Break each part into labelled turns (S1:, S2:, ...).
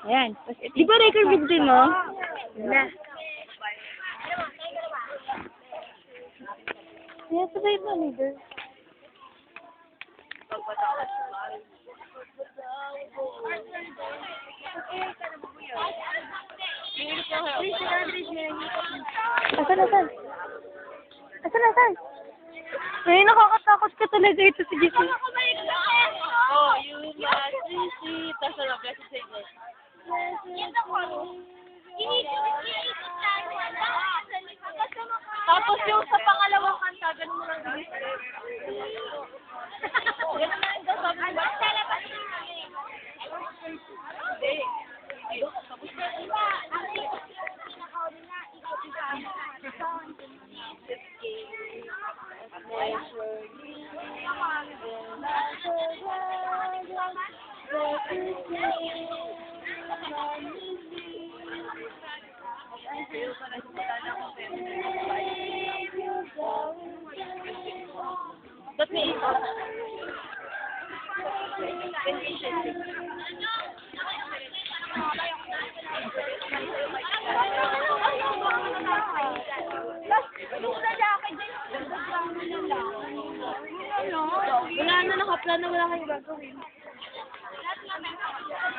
S1: Ayan. Di ba record book din mo?
S2: Wala.
S1: Kaya sabay mo, leader. Asan? Asan? Ay, nakakatakot ka talaga ito si Jesse.
S2: Oh, you must receive. That's a blessed Savior. Tapos yung sa pangalawang kanta, ganun mo lang bilis. Ganun na yung sabi mo. Hindi. Ba't may isa? Wala na, nakaplano, wala kayong gagawin.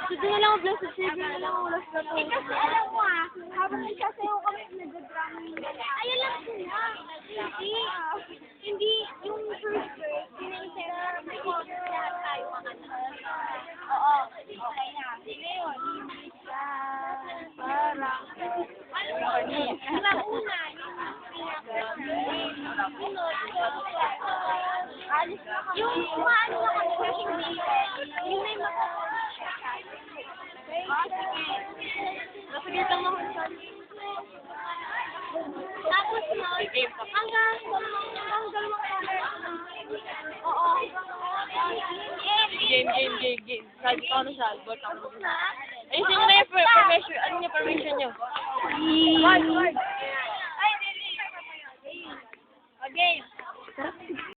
S2: Sige na lang ang blessed Savior na lang ang last na to.
S3: Kasi alam mo habang nagsasayaw kami, nag-drama yung ayun lang sila. Hindi yung first verse, sinensera, may lahat tayo makanta. Oo. Okay na. Sige yun. Parang. Una. Yung ano na kami, hindi. Yung may
S2: Sige lang naman siya.
S3: tapos no, hanggang oo.
S2: Game. Ano siya? Albert ako. Ayun, sino na yung permission? Ano yung permission nyo?
S3: Word. Ay, okay.